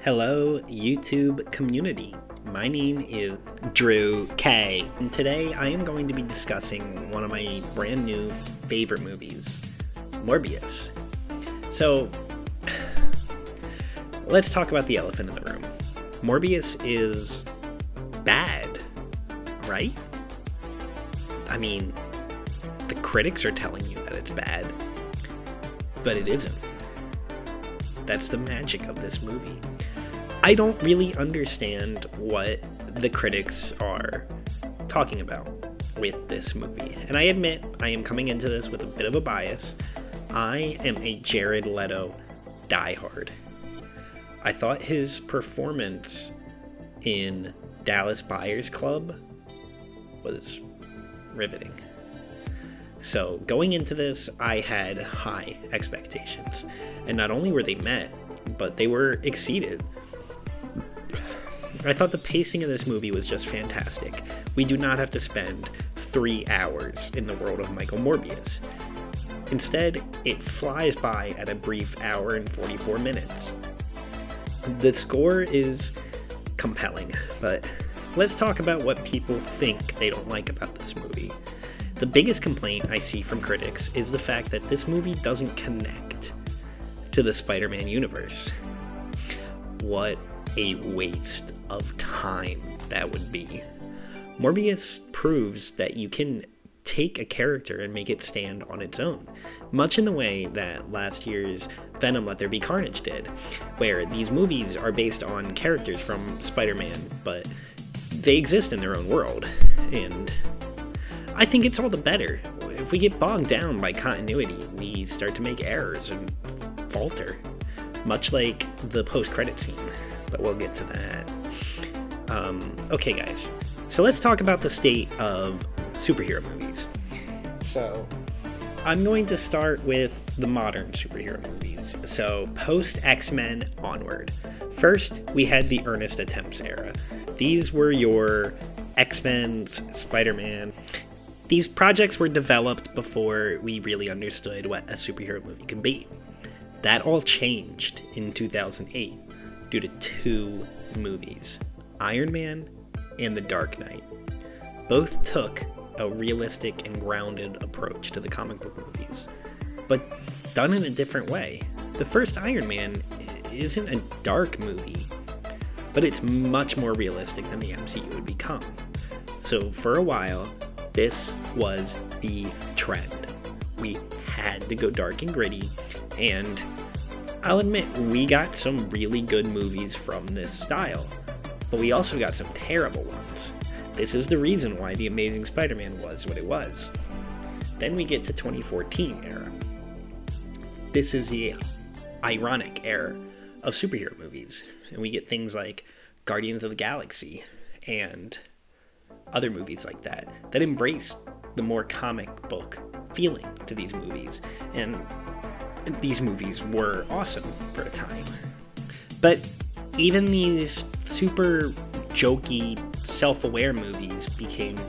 Hello, YouTube community. My name is Drew K, and today I am going to be discussing one of my brand new favorite movies, Morbius. So, let's talk about the elephant in the room. Morbius is bad, right? I mean, the critics are telling you that it's bad, but it isn't. That's the magic of this movie. I don't really understand what the critics are talking about with this movie. And I admit I am coming into this with a bit of a bias. I am a Jared Leto diehard. I thought his performance in Dallas Buyers Club was riveting. So going into this, I had high expectations. And not only were they met, but they were exceeded. I thought the pacing of this movie was just fantastic. We do not have to spend 3 hours in the world of Michael Morbius. Instead, it flies by at a brief hour and 44 minutes. The score is compelling, but let's talk about what people think they don't like about this movie. The biggest complaint I see from critics is the fact that this movie doesn't connect to the Spider-Man universe. What a waste of time that would be. Morbius proves that you can take a character and make it stand on its own, much in the way that last year's Venom Let There Be Carnage did, where these movies are based on characters from Spider-Man, but they exist in their own world, and I think it's all the better. If we get bogged down by continuity, we start to make errors and falter, much like the post-credit scene. But we'll get to that. Okay, guys. So let's talk about the state of superhero movies. So I'm going to start with the modern superhero movies. So post-X-Men onward. First, we had the earnest attempts era. These were your X-Men, Spider-Man. These projects were developed before we really understood what a superhero movie could be. That all changed in 2008. Due to 2 movies, Iron Man and The Dark Knight. Both took a realistic and grounded approach to the comic book movies, but done in a different way. The first Iron Man isn't a dark movie, but it's much more realistic than the MCU would become. So for a while, this was the trend. We had to go dark and gritty, and I'll admit, we got some really good movies from this style, but we also got some terrible ones. This is the reason why The Amazing Spider-Man was what it was. Then we get to 2014 era. This is the ironic era of superhero movies, and we get things like Guardians of the Galaxy and other movies like that embrace the more comic book feeling to these movies, and these movies were awesome for a time. But even these super jokey, self-aware movies became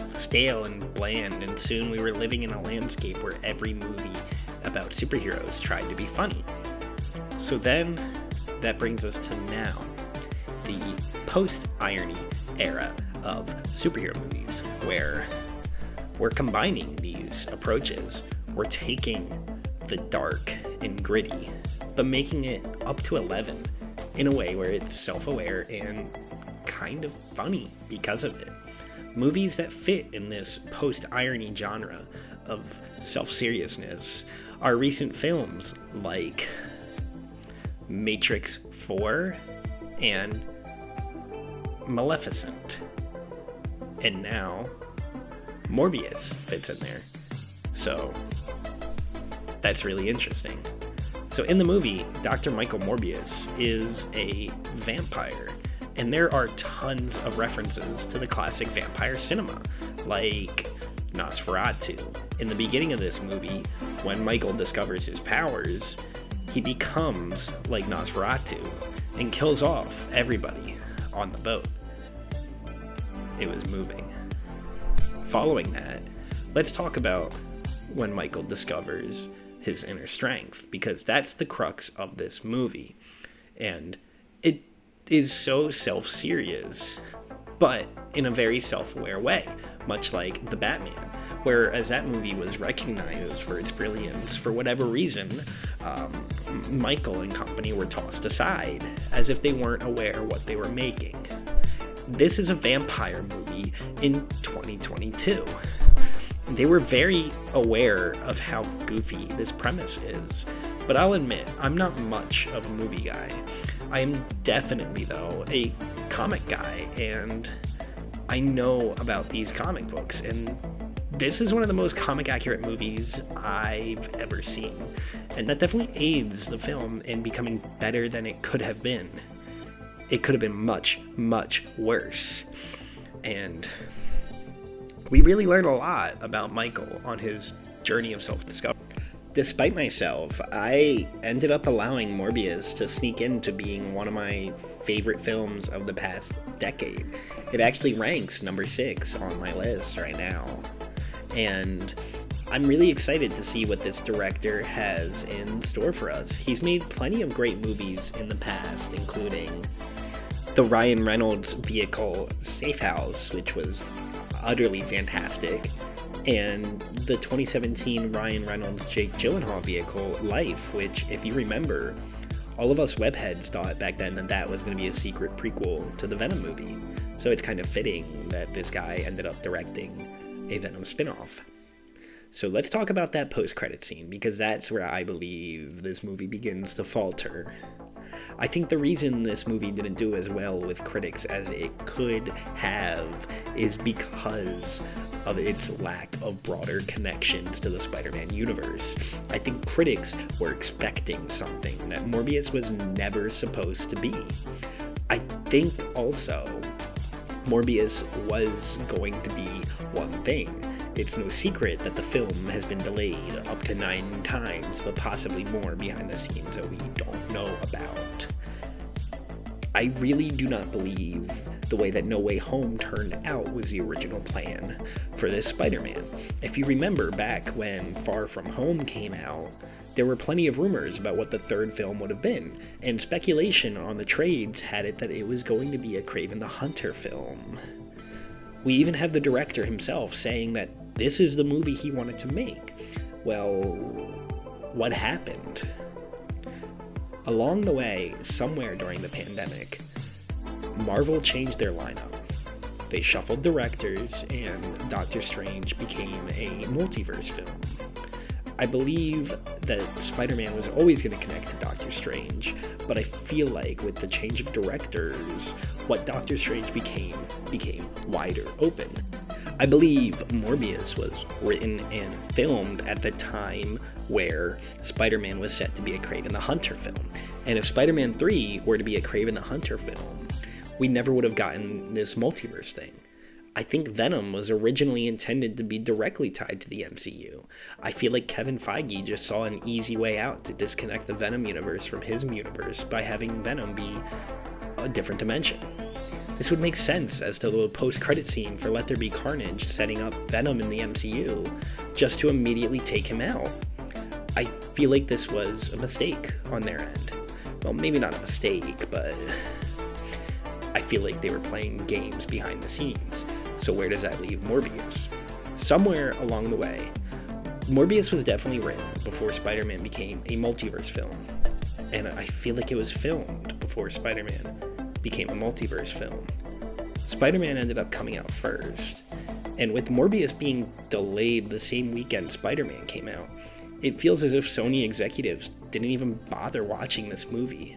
stale and bland, and soon we were living in a landscape where every movie about superheroes tried to be funny. So then, that brings us to now, the post-irony era of superhero movies, where we're combining these approaches. We're taking the dark and gritty, but making it up to 11 in a way where it's self-aware and kind of funny because of it. Movies that fit in this post-irony genre of self-seriousness are recent films like Matrix 4 and Maleficent. And now Morbius fits in there. So that's really interesting. So in the movie, Dr. Michael Morbius is a vampire, and there are tons of references to the classic vampire cinema, like Nosferatu. In the beginning of this movie, when Michael discovers his powers, he becomes like Nosferatu and kills off everybody on the boat. It was moving. Following that, let's talk about when Michael discovers his inner strength, because that's the crux of this movie. And It is so self-serious, but in a very self-aware way, much like The Batman, whereas that movie was recognized for its brilliance. For whatever reason, Michael and company were tossed aside, as if they weren't aware what they were making. This is a vampire movie in 2022. They were very aware of how goofy this premise is, but I'll admit, I'm not much of a movie guy. I am definitely, though, a comic guy, and I know about these comic books, and this is one of the most comic-accurate movies I've ever seen, and that definitely aids the film in becoming better than it could have been. It could have been much, much worse, and we really learn a lot about Michael on his journey of self-discovery. Despite myself, I ended up allowing Morbius to sneak into being one of my favorite films of the past decade. It actually ranks number 6 on my list right now. And I'm really excited to see what this director has in store for us. He's made plenty of great movies in the past, including the Ryan Reynolds vehicle Safe House, which was utterly fantastic, and the 2017 Ryan Reynolds Jake Gyllenhaal vehicle Life, which, if you remember, all of us webheads thought back then that that was going to be a secret prequel to the Venom movie. So it's kind of fitting that this guy ended up directing a Venom spinoff. So let's talk about that post-credit scene, because that's where I believe this movie begins to falter. I think the reason this movie didn't do as well with critics as it could have is because of its lack of broader connections to the Spider-Man universe. I think critics were expecting something that Morbius was never supposed to be. I think also Morbius was going to be one thing. It's no secret that the film has been delayed up to 9 times, but possibly more behind the scenes that we don't know about. I really do not believe the way that No Way Home turned out was the original plan for this Spider-Man. If you remember back when Far From Home came out, there were plenty of rumors about what the third film would have been, and speculation on the trades had it that it was going to be a Kraven the Hunter film. We even have the director himself saying that this is the movie he wanted to make. Well, what happened? Along the way, somewhere during the pandemic, Marvel changed their lineup. They shuffled directors, and Doctor Strange became a multiverse film. I believe that Spider-Man was always going to connect to Doctor Strange, but I feel like with the change of directors, what Doctor Strange became wider open. I believe Morbius was written and filmed at the time where Spider-Man was set to be a Kraven the Hunter film. And if Spider-Man 3 were to be a Kraven the Hunter film, we never would have gotten this multiverse thing. I think Venom was originally intended to be directly tied to the MCU. I feel like Kevin Feige just saw an easy way out to disconnect the Venom universe from his universe by having Venom be a different dimension. This would make sense as to the post-credit scene for Let There Be Carnage setting up Venom in the MCU just to immediately take him out. I feel like this was a mistake on their end. Well, maybe not a mistake, but I feel like they were playing games behind the scenes. So where does that leave Morbius? Somewhere along the way, Morbius was definitely written before Spider-Man became a multiverse film. And I feel like it was filmed before Spider-Man became a multiverse film. Spider-Man ended up coming out first. And with Morbius being delayed the same weekend Spider-Man came out, it feels as if Sony executives didn't even bother watching this movie.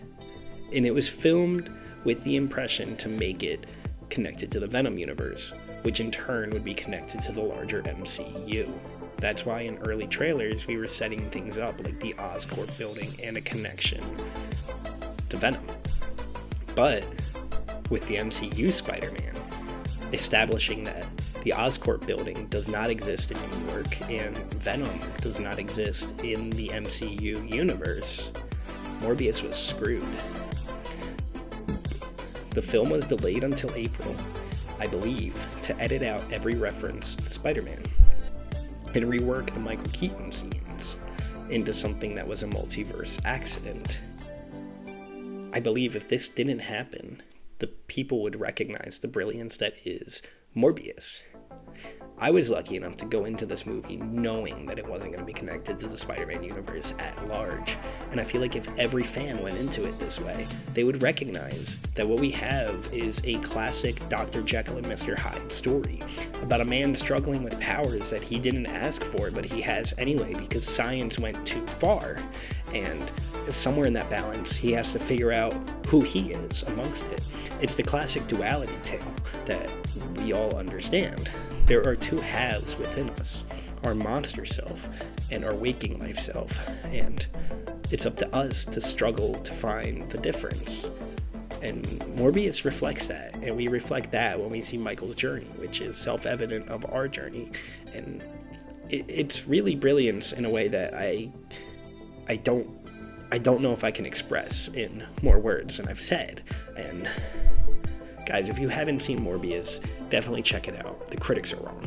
And it was filmed with the impression to make it connected to the Venom universe, which in turn would be connected to the larger MCU. That's why in early trailers we were setting things up like the Oscorp building and a connection to Venom. But with the MCU Spider-Man, establishing that the Oscorp building does not exist in New York and Venom does not exist in the MCU universe, Morbius was screwed. The film was delayed until April, I believe, to edit out every reference to Spider-Man and rework the Michael Keaton scenes into something that was a multiverse accident. I believe if this didn't happen, the people would recognize the brilliance that is Morbius. I was lucky enough to go into this movie knowing that it wasn't going to be connected to the Spider-Man universe at large. And I feel like if every fan went into it this way, they would recognize that what we have is a classic Dr. Jekyll and Mr. Hyde story about a man struggling with powers that he didn't ask for, but he has anyway because science went too far. And somewhere in that balance, he has to figure out who he is amongst it. It's the classic duality tale that we all understand. There are two halves within us, our monster self and our waking life self, and it's up to us to struggle to find the difference. And Morbius reflects that, and we reflect that when we see Michael's journey, which is self-evident of our journey. And it's really brilliance in a way that I don't know if I can express in more words than I've said. And guys, if you haven't seen Morbius, definitely check it out. The critics are wrong.